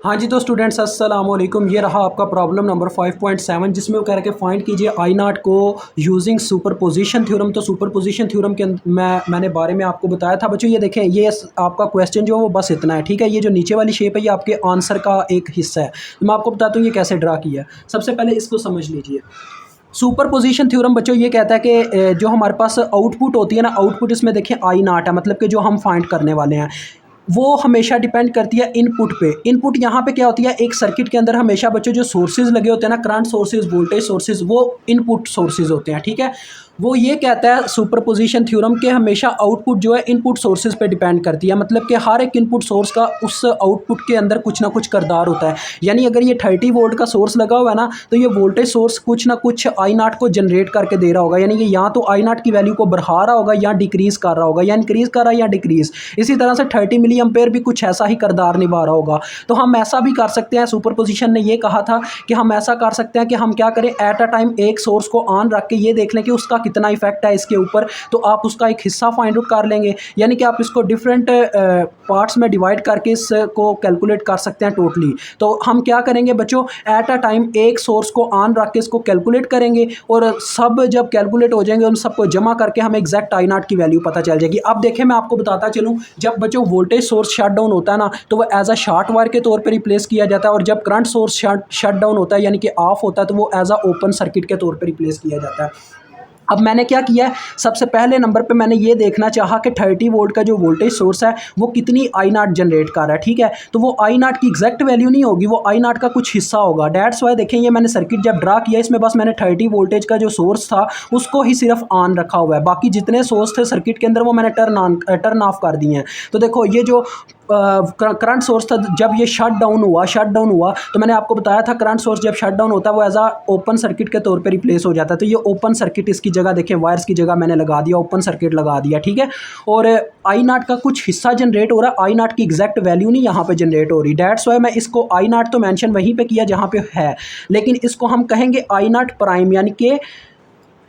हाँ जी, तो स्टूडेंट्स अस्सलाम वालेकुम। ये रहा आपका प्रॉब्लम नंबर 5.7 जिसमें वो कह रहे हैं फाइंड कीजिए आई नॉट को यूजिंग सुपरपोजिशन थ्योरम। तो सुपरपोजिशन थ्योरम के मैंने बारे में आपको बताया था बच्चों। ये देखें, ये आपका क्वेश्चन जो है वो बस इतना है, ठीक है। ये जो नीचे वाली शेप है ये आपके आंसर का एक हिस्सा है। तो मैं आपको बताता हूँ ये कैसे ड्रा किया है। सबसे पहले इसको समझ लीजिए। सुपर पोजिशन थ्योरम बच्चों ये कहता है कि जो हमारे पास आउटपुट होती है ना, आउटपुट इसमें देखें आई नॉट है, मतलब कि जो हम फाइंड करने वाले हैं वो हमेशा डिपेंड करती है इनपुट पे। इनपुट यहाँ पे क्या होती है, एक सर्किट के अंदर हमेशा बच्चों जो सोर्सेज लगे होते हैं ना, करंट सोर्सेज, वोल्टेज सोर्सेज, वो इनपुट सोर्सेज होते हैं, ठीक है। वो ये कहता है सुपरपोजिशन थ्योरम के हमेशा आउटपुट जो है इनपुट सोर्सेज पे डिपेंड करती है, मतलब कि हर एक इनपुट सोर्स का उस आउटपुट के अंदर कुछ ना कुछ किरदार होता है। यानी अगर ये 30 वोल्ट का सोर्स लगा हुआ है ना, तो ये वोल्टेज सोर्स कुछ ना कुछ आई नॉट को जनरेट करके दे रहा होगा। यानी कि या तो आई नॉट की वैल्यू को बढ़ा रहा होगा या डिक्रीज कर रहा होगा, या इंक्रीज कर रहा है या डिक्रीज। इसी तरह से 30 मिली एम्पेयर भी कुछ ऐसा ही किरदार निभा रहा होगा। तो हम ऐसा भी कर सकते हैं, सुपरपोजिशन ने ये कहा था कि हम ऐसा कर सकते हैं कि हम क्या करें, एट अ टाइम एक सोर्स को ऑन रख के ये देख लें कि उसका कितना इफेक्ट है इसके ऊपर, तो आप उसका एक हिस्सा फाइंड आउट कर लेंगे। यानी कि आप इसको डिफरेंट पार्ट्स में डिवाइड करके इसको कैलकुलेट कर सकते हैं टोटली। तो हम क्या करेंगे बच्चों, एट अ टाइम एक सोर्स को ऑन रख के इसको कैलकुलेट करेंगे, और सब जब कैलकुलेट हो जाएंगे उन सबको जमा करके हमें एग्जैक्ट आई नॉट की वैल्यू पता चल जाएगी। अब देखें, मैं आपको बताता चलूँ, जब बच्चों वोल्टेज सोर्स शट डाउन होता है ना, तो वो एज अ शॉर्ट वायर के तौर पर रिप्लेस किया जाता है, और जब करंट सोर्स शट डाउन होता है यानी कि ऑफ होता है, तो वो एज अ ओपन सर्किट के तौर पर रिप्लेस किया जाता है। अब मैंने क्या किया है, सबसे पहले नंबर पे मैंने ये देखना चाहा कि 30 वोल्ट का जो वोल्टेज सोर्स है वो कितनी आई नॉट जनरेट कर रहा है, ठीक है। तो वो आई नॉट की एग्जैक्ट वैल्यू नहीं होगी, वो आई नॉट का कुछ हिस्सा होगा। डेट्स वाई देखें, ये मैंने सर्किट जब ड्रा किया इसमें बस मैंने 30 वोल्टेज का जो सोर्स था उसको ही सिर्फ ऑन रखा हुआ है, बाकी जितने सोर्स थे सर्किट के अंदर वो मैंने टर्न ऑफ कर दिए हैं। तो देखो, ये जो करंट सोर्स था जब ये शट डाउन हुआ तो मैंने आपको बताया था करंट सोर्स जब शट डाउन होता है वो एज आ ओपन सर्किट के तौर पे रिप्लेस हो जाता है। तो ये ओपन सर्किट, इसकी जगह देखें वायर्स की जगह मैंने लगा दिया, ओपन सर्किट लगा दिया, ठीक है। और आई नॉट का कुछ हिस्सा जनरेट हो रहा है, आई नॉट की एग्जैक्ट वैल्यू नहीं यहाँ पे जनरेट हो रही। डेट्स वाई मैं इसको आई नॉट तो मेंशन वहीं पे किया जहाँ पे है, लेकिन इसको हम कहेंगे आई नॉट प्राइम, यानी कि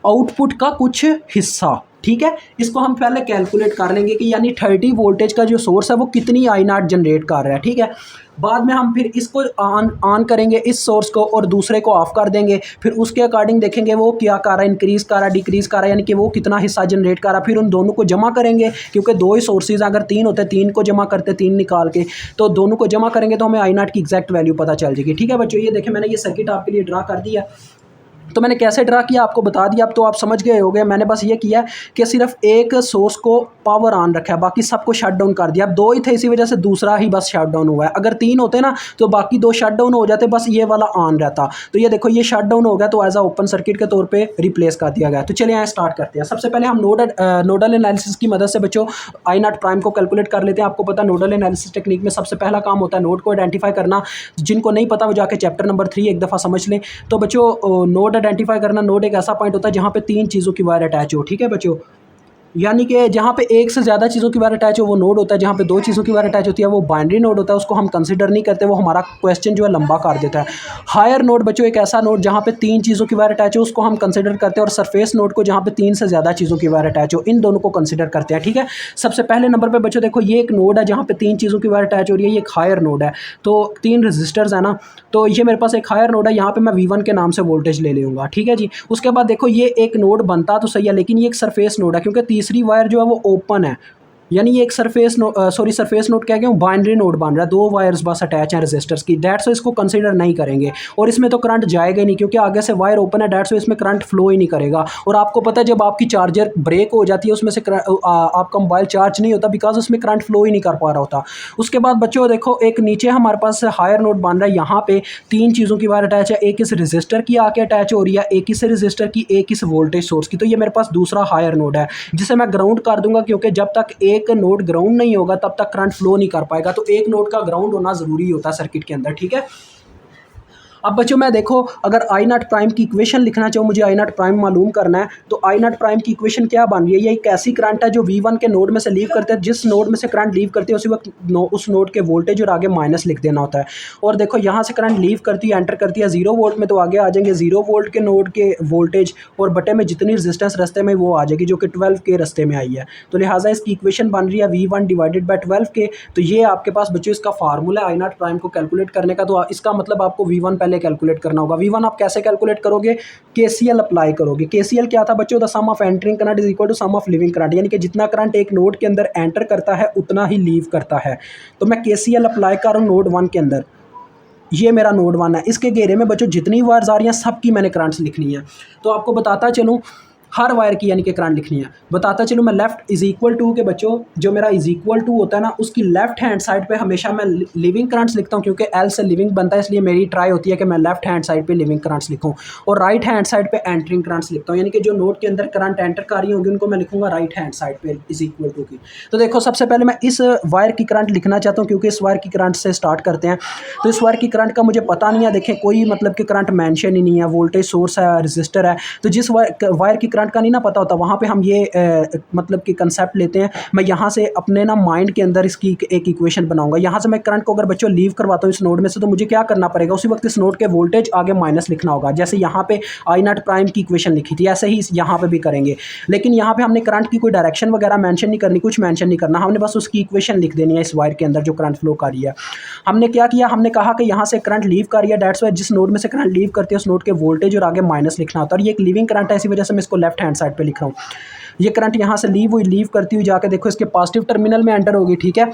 आउटपुट का कुछ हिस्सा, ठीक है। इसको हम पहले कैलकुलेट कर लेंगे कि यानी 30 वोल्टेज का जो सोर्स है वो कितनी आई नॉट जनरेट कर रहा है, ठीक है। बाद में हम फिर इसको ऑन करेंगे, इस सोर्स को, और दूसरे को ऑफ कर देंगे। फिर उसके अकॉर्डिंग देखेंगे वो क्या कर रहा है, इंक्रीज कर रहा है, डिक्रीज कर रहा है, यानी कि वो कितना हिस्सा जनरेट कर रहा है। फिर उन दोनों को जमा करेंगे, क्योंकि दो ही सोर्सेज, अगर 3 होते 3 को जमा करते, 3 निकाल के, तो दोनों को जमा करेंगे तो हमें आई नॉट की एग्जैक्ट वैल्यू पता चल जाएगी, ठीक है बच्चों। ये देखें, मैंने ये सर्किट आपके लिए ड्रा कर दिया। तो मैंने कैसे ड्रा किया आपको बता दिया, अब तो आप समझ गए होंगे। मैंने बस ये किया कि सिर्फ एक सोर्स को पावर ऑन रखा है, बाकी सबको शट डाउन कर दिया। अब 2 ही थे, इसी वजह से दूसरा ही बस शट डाउन हुआ है। अगर 3 होते ना तो बाकी 2 शट डाउन हो जाते, बस ये वाला ऑन रहता। तो ये देखो, ये शट डाउन हो गया तो एज अ ओपन सर्किट के तौर पर रिप्लेस कर दिया गया। तो चलिए यहाँ स्टार्ट करते हैं। सबसे पहले हम नोडल एनालिसिस की मदद से बच्चों आई नॉट प्राइम को कैलकुलेट कर लेते हैं। आपको पता नोडल एनालिसिस टेक्निक में सबसे पहला काम होता है नोड को आइडेंटिफाई करना। जिनको नहीं पता वो जाके चैप्टर नंबर 3 एक दफ़ा समझ लें। तो बच्चों नोड आइडेंटिफाई करना, नोड एक ऐसा पॉइंट होता है जहाँ पे 3 चीज़ों की वायर अटैच हो, ठीक है बच्चों। यानी कि जहाँ पे एक से ज़्यादा चीज़ों की वायर अटैच हो वो नोड होता है, जहाँ पे 2 चीज़ों की वायर अटैच होती है वो बाइनरी नोड होता है, उसको हम कंसिडर नहीं करते, वो हमारा क्वेश्चन जो है लंबा कर देता है। हायर नोड बच्चों एक ऐसा नोड जहाँ पे 3 चीज़ों की वायर अटैच हो उसको हम कंसिडर करते हैं, और सरफेस नोड को जहाँ पे 3 से ज़्यादा चीज़ों की वायर अटैच हो, इन दोनों को कंसिडर करते हैं, ठीक है। सबसे पहले नंबर पर बच्चों देखो, ये एक नोड है जहाँ पे 3 चीज़ों की वायर अटैच हो रही है, ये एक हायर नोड है। तो 3 रजिस्टर्स है ना, तो ये मेरे पास एक हायर नोड है, यहाँ पे मैं V1 के नाम से वोल्टेज ले लूँगा, ठीक है जी। उसके बाद देखो, ये एक नोड बनता तो सही है, लेकिन ये एक सरफेस नोड है, क्योंकि तीसरी वायर जो है वो ओपन है। यानी ये एक सरफेस नोड क्या कहूँ, बाइनरी नोड बन रहा है, 2 वायर्स बस अटैच हैं रेजिस्टर्स की। डेट्स इसको कंसीडर नहीं करेंगे, और इसमें तो करंट जाएगा ही नहीं, क्योंकि आगे से वायर ओपन है। डेट्स इसमें करंट फ्लो ही नहीं करेगा। और आपको पता है जब आपकी चार्जर ब्रेक हो जाती है उसमें से आपका मोबाइल चार्ज नहीं होता, बिकॉज उसमें करंट फ्लो ही नहीं कर पा रहा होता। उसके बाद बच्चों देखो, एक नीचे हमारे पास हायर नोड बन रहा है, यहाँ पे 3 चीज़ों की वायर अटैच है। एक इस रजिस्टर की आके अटैच हो रही है, एक इस रजिस्टर की, एक इस वोल्टेज सोर्स की। तो ये मेरे पास दूसरा हायर नोड है जिसे मैं ग्राउंड कर दूंगा, क्योंकि जब तक एक नोड ग्राउंड नहीं होगा तब तक करंट फ्लो नहीं कर पाएगा। तो एक नोड का ग्राउंड होना जरूरी होता है सर्किट के अंदर, ठीक है। अब बच्चों मैं देखो, अगर आई नॉट प्राइम की इक्वेशन लिखना चाहूँ, मुझे आई नॉट प्राइम मालूम करना है, तो आई नॉट प्राइम की इक्वेशन क्या बन रही है? ये एक ऐसी करंट है जो V1 के नोड में से लीव करते हैं, जिस नोड में से करंट लीव करती है उसी वक्त उस नोड के वोल्टेज और आगे माइनस लिख देना होता है। और देखो यहाँ से करंट लीव करती है, एंटर करती है 0 वोल्ट में, तो आगे आ जाएंगे 0 वोल्ट के नोड के वोल्टेज और बटे में जितनी रजिस्टेंस रस्ते में वो आ जाएगी, जो कि 12 के रस्ते में आई है। तो लिहाजा इसकी इक्वेशन बन रही है V1 डिवाइडेड बाई 12 के। तो ये आपके पास बच्चों इसका फार्मूला है आई नॉट प्राइम को कैलकुलेट करने का। तो इसका मतलब आपको V1 पहले कैलकुलेट करना होगा। V1 आप कैसे कैलकुलेट करोगे? KCL अप्लाई करोगे। KCL क्या था बच्चों? The sum of entering current is equal to sum of leaving current, यानी कि जितना करंट एक नोड के अंदर एंटर करता है उतना ही लीव करता है। तो मैं KCL अप्लाई कर रहा हूँ नोड 1 के अंदर। ये मेरा नोड 1 है, इसके घेरे में बच्चों जितनी वायर्स आ रही हैं सबकी मैंने करंट्स लिखनी है। तो आपको बताता चलूँ हर वायर की यानी कि करंट लिखनी है। बताता चलूँ मैं लेफ्ट इज इक्वल टू के बच्चों, जो मेरा इज इक्वल टू होता है ना, उसकी लेफ्ट हैंड साइड पे हमेशा मैं लिविंग करंट्स लिखता हूँ, क्योंकि एल से लिविंग बनता है, इसलिए मेरी ट्राई होती है कि मैं लेफ्ट हैंड साइड पे लिविंग करंट्स लिखूँ और राइट हैंड साइड पे एंटरिंग करंट्स लिखता हूँ, यानी कि जो नोड के अंदर करंट एंटर कर रही होंगी उनको मैं लिखूंगा राइट हैंड साइड पे इज इक्वल टू की। तो देखो सबसे पहले मैं इस वायर की करंट लिखना चाहता हूँ, क्योंकि इस वायर की करंट से स्टार्ट करते हैं। तो इस वायर की करंट का मुझे पता नहीं है, देखें कोई मतलब कि करंट मेंशन ही नहीं है, वोल्टेज सोर्स है, रजिस्टर है। तो जिस वायर की करंट का नहीं ना पता होता, वहाँ पे हम ये मतलब कि कंसेप्ट लेते हैं। मैं यहाँ से अपने ना माइंड के अंदर इसकी एक इक्वेशन बनाऊंगा। यहाँ से मैं करंट को अगर बच्चों लीव करवाता हूँ इस नोड में से, तो मुझे क्या करना पड़ेगा? उसी वक्त इस नोड के वोल्टेज आगे माइनस लिखना होगा। जैसे यहाँ पे आई नॉट प्राइम की इक्वेशन लिखी थी, ऐसे ही यहाँ पे भी करेंगे। लेकिन यहाँ पे हमने करंट की कोई डायरेक्शन वगैरह मेंशन नहीं करनी, कुछ मेंशन नहीं करना, हमने बस उसकी इक्वेशन लिख देनी है इस वायर के अंदर जो करंट फ्लो कर रही है। हमने क्या किया? हमने कहा कि यहाँ से करंट लीव कर रही है, दैट्स वाई जिस नोड में से करंट लीव करती है उस नोड के वोल्टेज और आगे माइनस लिखना होता है। और ये एक लीविंग करंट है, इसी वजह से मैं इसको लेफ्ट हैंड साइड पे लिख रहा हूँ। ये करंट यहाँ से लीव करती हुई जाके देखो इसके पॉजिटिव टर्मिनल में एंटर होगी, ठीक है।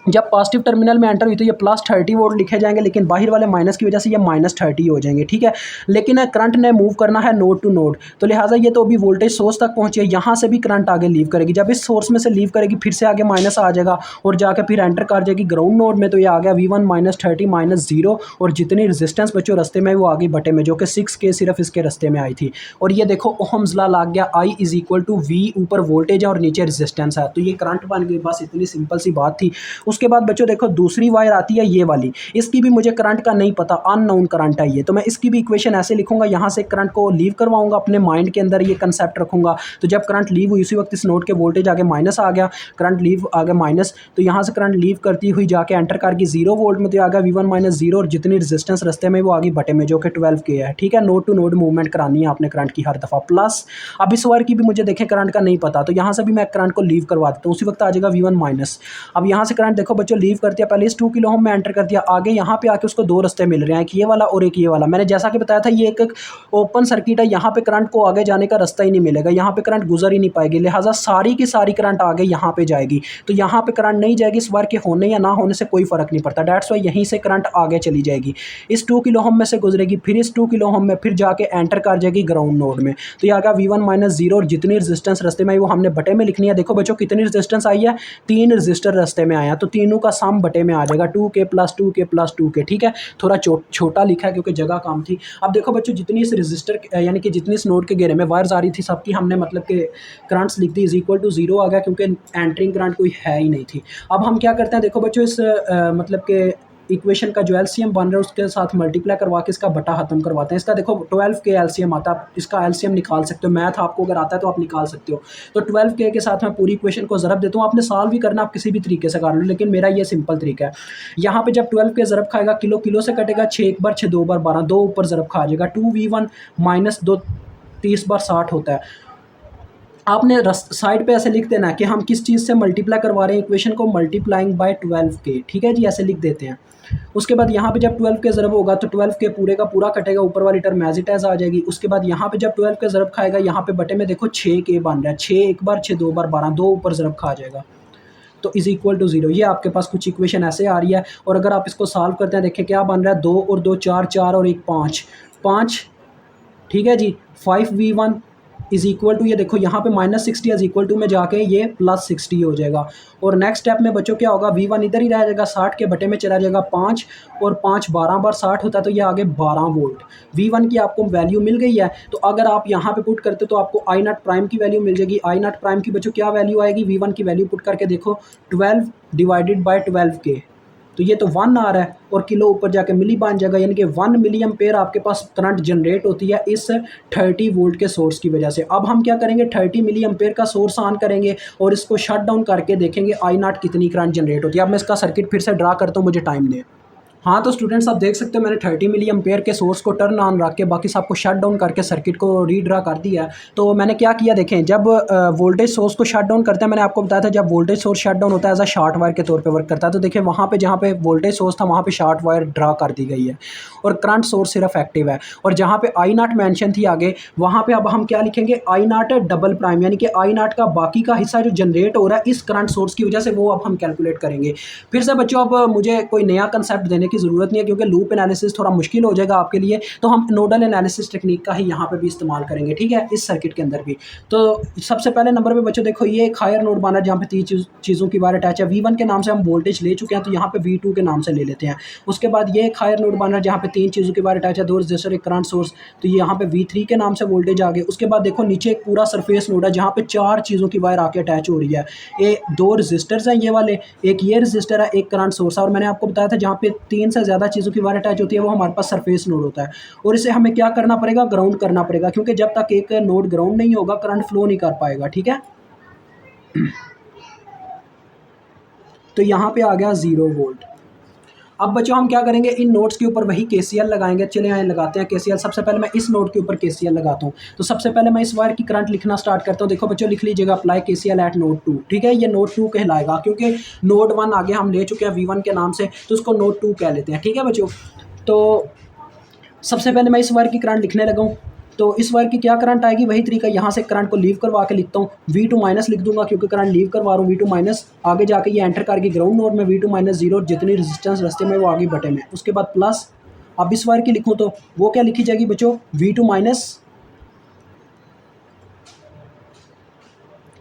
जब पॉजिटिव टर्मिनल में एंटर हुई तो ये +30 वोल्ट लिखे जाएंगे, लेकिन बाहर वाले माइनस की वजह से ये -30 हो जाएंगे, ठीक है। लेकिन करंट ने मूव करना है नोड टू नोड, तो लिहाजा ये तो अभी वोल्टेज सोर्स तक पहुंची है, यहाँ से भी करंट आगे लीव करेगी। जब इस सोर्स में से लीव करेगी फिर से आगे माइनस आ जाएगा और जाकर फिर एंटर कर जाएगी ग्राउंड नोड में। तो ये आ गया V1 -30 -0, और जितनी रजिस्टेंस बच्चों रस्ते में वो आगे बटे में, जो कि 6K सिर्फ इसके रस्ते में आई थी। और ये देखो ओहम्स लॉ लग गया, I = V, ऊपर वोल्टेज है और नीचे रजिस्टेंस है, तो ये करंट बन गई। बस इतनी सिंपल सी बात थी। उसके बाद बच्चों देखो दूसरी वायर आती है ये वाली, इसकी भी मुझे करंट का नहीं पता, अननोन करंट है ये। तो मैं इसकी भी इक्वेशन ऐसे लिखूंगा, यहाँ से करंट को लीव करवाऊंगा, अपने माइंड के अंदर ये कंसेप्ट रखूंगा। तो जब करंट लीव हुई उसी वक्त इस नोड के वोल्टेज आगे माइनस आ गया, करंट लीव आगे माइनस, तो यहाँ से करंट लीव करती हुई जाके एंटर करके 0 वोल्ट में, तो आ गया V1 -0, और जितनी रजिस्टेंस रस्ते में वो आगे बटे में, जो कि 12K है, ठीक है। नोड टू नोड मूवमेंट करानी है आपने करंट की हर दफ़ा। प्लस अब इस वायर की भी मुझे देखें करंट का नहीं पता, तो यहाँ से भी मैं करंट को लीव करवा देता हूँ, उसी वक्त आ जाएगा V1-। अब यहाँ से करंट देखो बच्चों लीव करती है, पहले इस 2 किलो ओम में एंटर कर दिया, आगे यहाँ पे आके उसको दो रास्ते मिल रहे हैं, एक ये वाला और एक ये वाला। मैंने जैसा कि बताया था ये एक ओपन सर्किट है, यहाँ पे करंट को आगे जाने का रास्ता ही नहीं मिलेगा, यहाँ पे करंट गुजर ही नहीं पाएगी, लिहाजा सारी की सारी करंट आगे यहाँ पे जाएगी। तो यहाँ पे करंट नहीं जाएगी, इस वायर के होने या ना होने से कोई फर्क नहीं पड़ता, दैट्स वाई यहीं से करंट आगे चली जाएगी, इस 2 किलो ओम में से गुजरेगी, फिर इस 2 किलो ओम में, फिर जाके एंटर कर जाएगी ग्राउंड नोड में। तो ये आएगा V1 -0, और जितनी रजिस्टेंस रास्ते में आई वो हमने बटे में लिखनी है। देखो बच्चों कितनी रजिस्टेंस आई है, 3 रजिस्टर रास्ते में आया, तो तीनों का सम बटे में आ जाएगा 2K + 2K + 2K, ठीक है। थोड़ा छोटा लिखा है क्योंकि जगह कम थी। अब देखो बच्चों जितनी इस रजिस्टर यानी कि जितनी इस नोड के घेरे में वायर्स आ रही थी सबकी हमने मतलब कि करंट्स लिख दी, = 0 आ गया, क्योंकि एंटरिंग करंट कोई है ही नहीं थी। अब हम क्या करते हैं, देखो बच्चों इस मतलब के इक्वेशन का जो एलसीएम बन रहा है उसके साथ मल्टीप्लाई करवा के इसका बटा खत्म करवाते हैं। इसका देखो 12K एलसीएम आता है, इसका एलसीएम निकाल सकते हो, मैथ आपको अगर आता है तो आप निकाल सकते हो। तो 12K के साथ मैं पूरी इक्वेशन को ज़रब देता हूँ, आपने सॉल्व भी करना, आप किसी भी तरीके से कर लो, लेकिन मेरा ये सिंपल तरीका है। यहाँ पे जब 12K ज़रब खाएगा, किलो किलो से कटेगा, 6 1 बार 6 2 बार 12, 2 ऊपर ज़रब खा जाएगा, 2V1 - 2 30 बार 60 होता है। आपने साइड पे ऐसे लिख देना है कि हम किस चीज़ से मल्टीप्लाई करवा रहे हैं इक्वेशन को, मल्टीप्लाइंग बाय 12K, ठीक है जी, ऐसे लिख देते हैं। उसके बाद यहाँ पे जब 12K ज़रब होगा तो 12K पूरे का पूरा कटेगा, ऊपर वाली टर्म एज इट एज आ जाएगी। उसके बाद यहाँ पे जब 12K ज़रब खाएगा, यहाँ पे बटे में देखो 6K बन रहा है, 6 1 बार 6 2 बार 12, 2 ऊपर ज़रब खा जाएगा, तो = 0। ये आपके पास कुछ इक्वेशन ऐसे आ रही है, और अगर आप इसको सॉल्व करते हैं देखें क्या बन रहा है, 2 और 2 4, 4 और 1 5, 5, ठीक है जी। 5V1 ये देखो यहाँ पे -60 = में जाके ये +60 हो जाएगा। और नेक्स्ट स्टेप में बच्चों क्या होगा, V1 इधर ही रह जाएगा, 60 के बटे में चला जाएगा 5, और 5 12 बार 60 होता है, तो ये आगे 12 वोल्ट। V1 की आपको वैल्यू मिल गई है, तो अगर आप यहाँ पे पुट करते तो आपको I नॉट प्राइम की वैल्यू मिल जाएगी। I नॉट प्राइम की बच्चों क्या वैल्यू आएगी, V1 की वैल्यू पुट करके देखो, 12 / 12K, तो ये तो 1 आ रहा है और किलो ऊपर जाके मिली बन जाएगा, यानी कि 1 मिली एम्पेयर आपके पास करंट जनरेट होती है इस 30 वोल्ट के सोर्स की वजह से। अब हम क्या करेंगे, 30 मिली एम्पेयर का सोर्स ऑन करेंगे और इसको शट डाउन करके देखेंगे आई नॉट कितनी करंट जनरेट होती है। अब मैं इसका सर्किट फिर से ड्रा करता हूँ, मुझे टाइम दें। हाँ तो स्टूडेंट्स आप देख सकते हो मैंने 30 मिली एम्पेयर के सोर्स को टर्न ऑन रख के बाकी सबको शट डाउन करके सर्किट को रीड्रा कर दिया है। तो मैंने क्या किया देखें, जब वोल्टेज सोर्स को शट डाउन करते हैं, मैंने आपको बताया था जब वोल्टेज सोर्स शट डाउन होता है एज अ शॉर्ट वायर के तौर पे वर्क करता है। तो देखिए वहाँ पे जहाँ पे वोल्टेज सोर्स था वहाँ पे शॉर्ट वायर ड्रा कर दी गई है और करंट सोर्स सिर्फ एक्टिव है। और जहाँ पे आई नॉट मैंशन थी आगे, वहाँ पे अब हम क्या लिखेंगे, आई नॉट डबल प्राइम, यानी कि आई नॉट का बाकी का हिस्सा जो जनरेट हो रहा है इस करंट सोर्स की वजह से, वो अब हम कैलकुलेट करेंगे। फिर से बच्चों अब मुझे कोई नया कंसेप्ट देने की ज़रूरत नहीं है क्योंकि लूप एनालिसिस थोड़ा मुश्किल हो जाएगा आपके लिए, तो हम नोडल एनालिसिस टेक्निक का ही यहाँ पे भी इस्तेमाल करेंगे, ठीक है, इस सर्किट के अंदर भी। तो सबसे पहले नंबर पे बच्चों देखो ये एक हायर नोड बना है जहाँ पे 3 चीज़ों की वायर अटैच है। V1 के नाम से हम वोल्टेज ले चुके हैं, तो यहाँ पे V2 के नाम से ले लेते हैं। उसके बाद ये एक हायर नोड बना है जहाँ पे 3 चीज़ों की वायर अटैच है, 2 रजिस्टर, एक करंट सोर्स, तो ये यहाँ पे V3 के नाम से वोल्टेज आ गए। उसके बाद देखो नीचे एक पूरा सरफेस नोड है जहाँ पे 4 चीज़ों की वायर आके अटैच हो रही है। ये 2 रजिस्टर्स हैं ये वाले, एक ये रजिस्टर है, एक करंट सोर्स है। और मैंने आपको बताया था जहाँ पे 3 से ज़्यादा चीज़ों की वायर अटैच होती है वो हमारे पास सरफेस नोड होता है। और इसे हमें क्या करना पड़ेगा, ग्राउंड करना पड़ेगा, क्योंकि जब तक एक नोड ग्राउंड नहीं होगा करंट फ्लो नहीं कर पाएगा, ठीक है। तो यहाँ पे आ गया 0 वोल्ट। अब बच्चों हम क्या करेंगे, इन नोड्स के ऊपर वही KCL लगाएंगे। चले आए लगाते हैं KCL। सबसे पहले मैं इस नोड के ऊपर KCL लगाता हूँ। तो सबसे पहले मैं इस वायर की करंट लिखना स्टार्ट करता हूँ। देखो बच्चों लिख लीजिएगा, अप्लाई KCL एट नोड 2, ठीक है। ये नोड 2 कहलाएगा क्योंकि नोड 1 आगे हम ले चुके हैं V1 के नाम से, तो उसको नोड 2 कह लेते हैं, ठीक है बच्चों। तो सबसे पहले मैं इस वायर की करंट लिखने लगा हूँ। तो इस वायर की क्या करंट आएगी, वही तरीका, यहाँ से करंट को लीव करवा के लिखता हूँ। V2 माइनस लिख दूंगा क्योंकि करंट लीव करवा रहा हूँ, V2 माइनस। आगे जाके ये एंटर करके ग्राउंड नोड में V2 माइनस 0 और जितनी रेजिस्टेंस रास्ते में वो आगे बटे में। उसके बाद प्लस, अब इस वायर की लिखूँ तो वो क्या लिखी जाएगी बच्चों, V2 माइनस,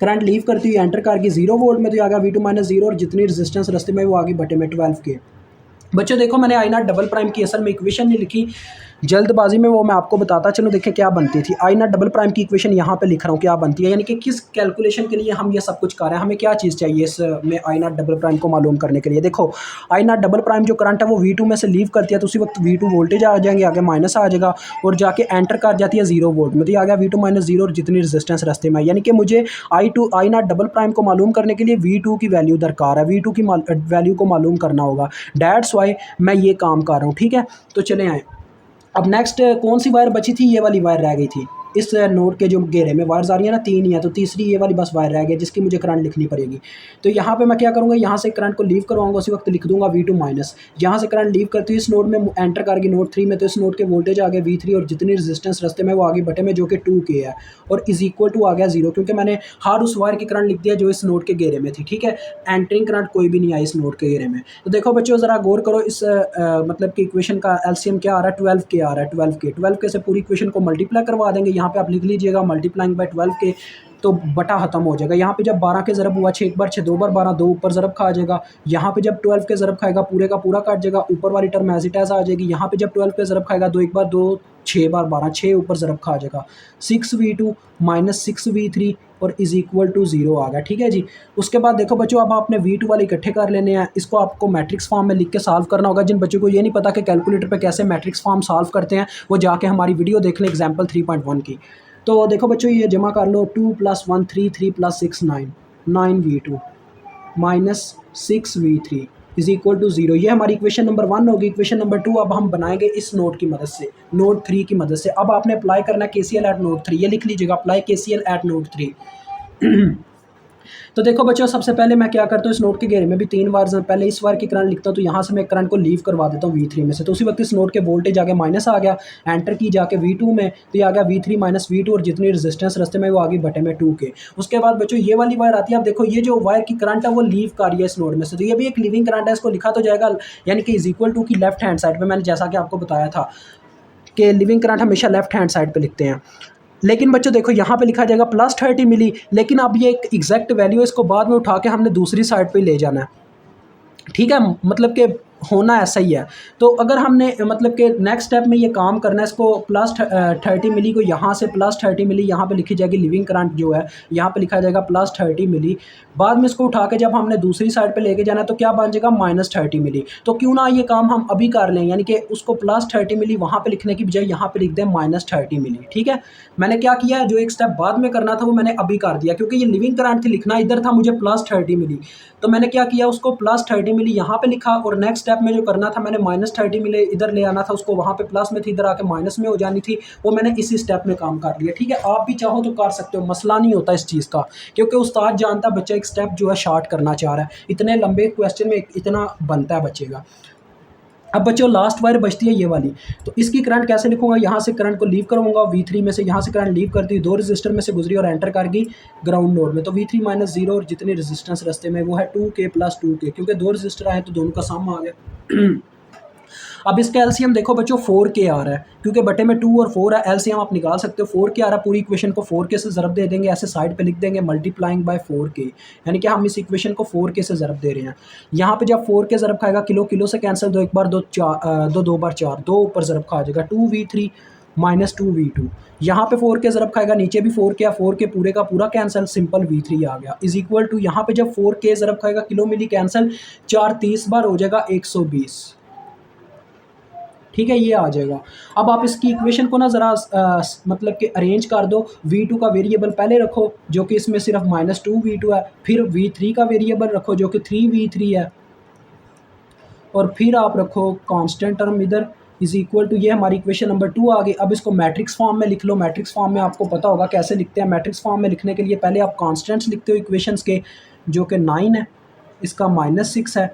करंट लीव करती हुई एंटर करके 0 वोल्ट में, तो आ गया V2 माइनस 0 और जितनी रेजिस्टेंस रास्ते में वो आगे बटे में 12 के। बच्चों देखो मैंने आई नॉट डबल प्राइम की असल में इक्वेशन नहीं लिखी, जल्दबाजी में वो मैं आपको बताता चलो। देखिए क्या बनती थी, आई नॉट डबल प्राइम की इक्वेशन यहाँ पे लिख रहा हूँ क्या बनती है, यानी कि किस कैलकुलेशन के लिए हम ये सब कुछ कर रहे हैं, हमें क्या चीज़ चाहिए इसमें आई नॉट डबल प्राइम को मालूम करने के लिए। देखो आई नॉट डबल प्राइम जो करंट है वो V2 में से लीव करती है, तो उसी वक्त V2 वोल्टेज आ जाएंगे, आगे माइनस आ जाएगा और जाके एंटर कर जाती है 0 वोल्ट में, तो ये आ गया V2 माइनस 0 और जितनी रेजिस्टेंस रास्ते में। यानी कि मुझे आई नॉट डबल प्राइम को मालूम करने के लिए V2 की वैल्यू दरकार है, V2 की वैल्यू को मालूम करना होगा। दैट्स वाई मैं ये काम कर रहा हूँ, ठीक है। तो चले आए, अब नेक्स्ट कौन सी वायर बची थी, ये वाली वायर रह गई थी। इस नोड के जो घेरे में वायर्स आ रही है ना, 3 ही है, तो तीसरी ये वाली बस वायर रह गई जिसकी मुझे करंट लिखनी पड़ेगी। तो यहाँ पे मैं क्या करूँगा, यहाँ से करंट को लीव करवाऊंगा, उसी वक्त लिख दूंगा V2 माइनस। यहाँ से करंट लीव करती हुई इस नोड में एंटर करके नोड 3 में, तो इस नोड के वोल्टेज आ गए V3 और जितनी रेजिस्टेंस रास्ते में वो आगे बटे में जो कि 2K है और इज इक्वल टू आ गया 0, क्योंकि मैंने हर उस वायर की करंट लिख दिया जो इस नोड के घेरे में थी, ठीक है। एंटरिंग करंट कोई भी नहीं आई इस नोड के घेरे में। तो देखो बच्चों ज़रा गौर करो, इस मतलब कि इक्वेशन का LCM क्या आ रहा है, 12K आ रहा है, 12K से पूरी इक्वेशन को मल्टीप्लाई करवा देंगे। यहाँ पे आप लिख लीजिएगा मल्टीप्लाइंग बाय 12K, तो बटा खत्म हो जाएगा। यहाँ पे जब 12 के ज़रब हुआ 6 एक बार 6, 2 बार 12, 2 ऊपर ज़रब खा जाएगा। यहाँ पे जब 12 के ज़रब खाएगा पूरे का पूरा काट जाएगा, ऊपर वाली टर्म एज इट एज आ जाएगी। यहाँ पे जब 12 के ज़रब खाएगा 2 एक बार 2, 6 बार 12, 6 ऊपर ज़रब खा जाएगा। 6V2 माइनस 6V3 और इज इक्वल टू 0 आ गया, ठीक है जी। उसके बाद देखो बच्चों, अब आपने V2 वाले इकट्ठे कर लेने हैं, इसको आपको मैट्रिक्स फॉर्म में लिख के सॉल्व करना होगा। जिन बच्चों को ये नहीं पता कि कैलकुलेटर पे कैसे मैट्रिक्स फॉर्म सॉल्व करते हैं, वो जाके हमारी वीडियो देख लें एग्जाम्पल 3.1 की। तो देखो बच्चों ये जमा कर लो, 2 + 1 3, 3 + 6 9, 9V2 minus 6V3 is equal to 0। ये हमारी इक्वेशन नंबर 1 होगी। इक्वेशन नंबर 2 अब हम बनाएंगे इस नोड की मदद से, नोड 3 की मदद से। अब आपने अप्लाई करना है KCL एट नोड 3, ये लिख लीजिएगा, अप्लाई KCL एट नोड 3। तो देखो बच्चों सबसे पहले मैं क्या करता हूँ, इस नोड के घेरे में भी 3 वायर हैं, पहले इस वायर की करंट लिखता हूँ, तो यहाँ से मैं करंट को लीव करवा देता हूँ V3 में से, तो उसी वक्त इस नोड के वोल्टेज आगे माइनस आ गया, एंटर की जाके V2 में, तो ये आ गया V3 माइनस V2 और जितनी रेजिस्टेंस रास्ते में वो आगे बटे में 2K। उसके बाद बच्चों ये वाली वायर आती है। अब देखो ये जो वायर की करंट है वो लीव कर रही है इस नोड में से, तो ये भी एक लीविंग करंट है, इसको लिखा तो जाएगा, यानी कि इज इक्वल टू की लेफ्ट हैंड साइड पर। मैंने जैसा कि आपको बताया था कि लिविंग करंट हमेशा लेफ्ट हैंड साइड पर लिखते हैं। लेकिन बच्चों देखो यहाँ पे लिखा जाएगा +30 मिली, लेकिन अब ये एक एग्जैक्ट वैल्यू है, इसको बाद में उठा के हमने दूसरी साइड पे ले जाना है, ठीक है। मतलब कि होना ऐसा ही है। तो अगर हमने मतलब कि नेक्स्ट स्टेप में ये काम करना है, इसको प्लस 30 मिली को यहाँ से प्लस 30 मिली यहाँ पे लिखी जाएगी, लिविंग करंट जो है यहाँ पे लिखा जाएगा प्लस 30 मिली। बाद में इसको उठा के जब हमने दूसरी साइड पे लेके जाना है तो क्या बन जाएगा, माइनस 30 मिली। तो क्यों ना ये काम हम अभी कर लें, यानी कि उसको प्लस 30 मिली वहाँ पे लिखने की बजाय यहाँ पे लिख दें माइनस 30 मिली। ठीक है, मैंने क्या किया, जो एक स्टेप बाद में करना था वो मैंने अभी कर दिया, क्योंकि ये लिविंग करंट थी, लिखना इधर था मुझे प्लस 30 मिली। तो मैंने क्या किया, उसको प्लस 30 मिली यहाँ पे लिखा, और नेक्स्ट स्टेप में जो करना था मैंने माइनस 30 मिली इधर ले आना था, उसको वहाँ पे प्लस में थी, इधर आके माइनस में हो जानी थी, वो मैंने इसी स्टेप में काम कर लिया। ठीक है, आप भी चाहो तो कर सकते हो, मसला नहीं होता इस चीज़ का, क्योंकि उस्ताद जानता बच्चा एक स्टेप जो है शॉर्ट करना चाह रहा है, इतने लंबे क्वेश्चन में इतना बनता है बच्चे का। अब बच्चों लास्ट वायर बचती है ये वाली, तो इसकी करंट कैसे लिखूंगा, यहाँ से करंट को लीव करूँगा V3 में से, यहाँ से करंट लीव करती है, दो रजिस्टर में से गुजरी और एंटर कर गई ग्राउंड नोड में, तो V3 माइनस 0 और जितनी रेजिस्टेंस रास्ते में वो है 2K प्लस 2K, क्योंकि दो रजिस्टर आए तो दोनों का सम आ गया। अब इसका एलसीएम देखो बच्चों 4K आ रहा है, क्योंकि बटे में 2 और 4 है, एलसीएम आप निकाल सकते हो, 4K आ रहा है, पूरी इक्वेशन को 4K से ज़रब दे देंगे, ऐसे साइड पे लिख देंगे मल्टीप्लाइंग बाय 4K, यानी कि हम इस इक्वेशन को 4K से ज़रब दे रहे हैं। यहाँ पे जब 4K ज़रब खाएगा, किलो किलो से कैंसिल, दो एक बार दो, चार दो बार चार, दो ऊपर ज़रब खा जाएगा 2V3 माइनस 2V2, यहाँ पे 4K ज़रब खाएगा, नीचे भी 4K है, 4K पूरे का पूरा कैंसिल, सिंपल V3 आ गया, इज इक्वल टू यहाँ पे जब 4K ज़रब खाएगा, किलो मिली कैंसिल, 4 30 बार हो जाएगा 120। ठीक है, ये आ जाएगा। अब आप इसकी इक्वेशन को ना ज़रा मतलब कि अरेंज कर दो, V2 का वेरिएबल पहले रखो जो कि इसमें सिर्फ माइनस 2V2 है, फिर V3 का वेरिएबल रखो जो कि 3V3 है, और फिर आप रखो कांस्टेंट टर्म इधर, इज इक्वल टू, ये हमारी इक्वेशन नंबर 2 आ गई। अब इसको मैट्रिक्स फॉर्म में लिख लो, मैट्रिक्स फॉर्म में आपको पता होगा कैसे लिखते हैं। मैट्रिक्स फॉर्म में लिखने के लिए पहले आप कॉन्स्टेंट्स लिखते हो इक्वेशंस के, जो कि 9 है, इसका -6 है,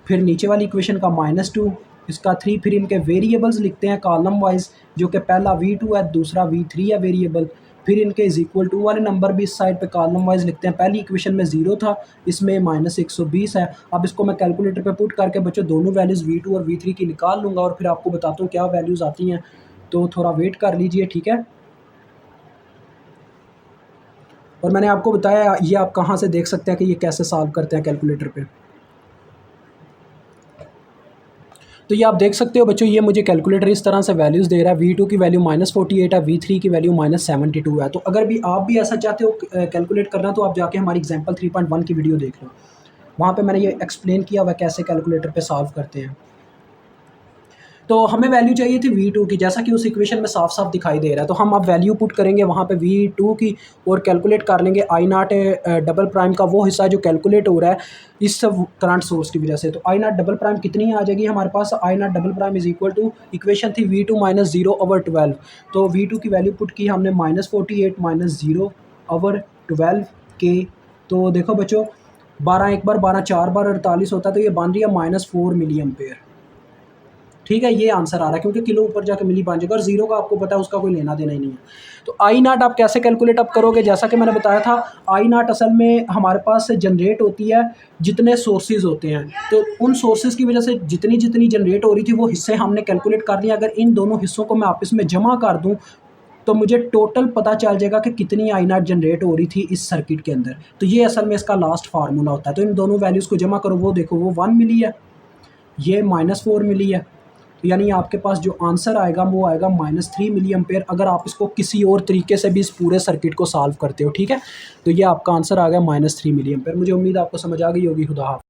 फिर नीचे वाली इक्वेशन का -2, इसका 3, फिर इनके वेरिएबल्स लिखते हैं कॉलम वाइज, जो कि पहला V2 है, दूसरा V3 है वेरिएबल, फिर इनके इज इक्वल टू वाले नंबर भी इस साइड पे कॉलम वाइज लिखते हैं। पहली इक्वेशन में 0 था, इसमें -120 है। अब इसको मैं कैलकुलेटर पे पुट करके बच्चों दोनों वैल्यूज़ V2 और V3 की निकाल लूँगा, और फिर आपको बताता हूँ क्या वैल्यूज़ आती हैं, तो थोड़ा वेट कर लीजिए। ठीक है, और मैंने आपको बताया ये आप कहाँ से देख सकते हैं कि ये कैसे सॉल्व करते हैं कैलकुलेटर पे। तो ये आप देख सकते हो बच्चों, ये मुझे कैलकुलेटर इस तरह से वैल्यूज़ दे रहा है, V2 की वैल्यू -48 है, V3 की वैल्यू -72 है। तो अगर भी आप भी ऐसा चाहते हो कैलकुलेट करना, तो आप जाके हमारी एग्जांपल 3.1 की वीडियो देख लो, वहाँ पे मैंने ये एक्सप्लेन किया हुआ कैसे कैलकुलेटर पे सॉल्व करते हैं। तो हमें वैल्यू चाहिए थी V2 की, जैसा कि उस इक्वेशन में साफ साफ दिखाई दे रहा है। तो हम अब वैल्यू पुट करेंगे वहाँ पे V2 की, और कैलकुलेट कर लेंगे I0 डबल प्राइम का वो हिस्सा जो कैलकुलेट हो रहा है इस करंट सोर्स की वजह से। तो I0 डबल प्राइम कितनी आ जाएगी हमारे पास, I0 double prime is equal to, equation थी V2 माइनस 0/12, तो V2 की वैल्यू पुट की हमने -48 माइनस 0/12 के। तो देखो बच्चों, 12 एक बार 12 4 बार 48 होता है, तो ये बन रही है -4 मिली एम्पेयर। ठीक है, ये आंसर आ रहा है, क्योंकि किलो ऊपर जाके मिली बन जाएगा, और जीरो का आपको पता है उसका कोई लेना देना ही नहीं है। तो I0 आप कैसे कैलकुलेट अप करोगे, जैसा कि मैंने बताया था, I0 असल में हमारे पास से जनरेट होती है जितने सोर्सेज होते हैं, तो उन सोर्सेज की वजह से जितनी जितनी जनरेट हो रही थी वो हिस्से हमने कैलकुलेट कर लिया। अगर इन दोनों हिस्सों को मैं आपस में जमा कर दूँ तो मुझे टोटल पता चल जाएगा कि कितनी I0 जनरेट हो रही थी इस सर्किट के अंदर। तो ये असल में इसका लास्ट फार्मूला होता है। तो इन दोनों वैल्यूज़ को जमा करो, वो देखो वो 1 मिली है, ये -4 मिली है, यानी आपके पास जो आंसर आएगा वो आएगा -3 मिली एम्पेयर, अगर आप इसको किसी और तरीके से भी इस पूरे सर्किट को सॉल्व करते हो। ठीक है, तो ये आपका आंसर आ गया -3 मिली एम्पेयर। मुझे उम्मीद है आपको समझ आ गई होगी। खुदा हाफ़िज़।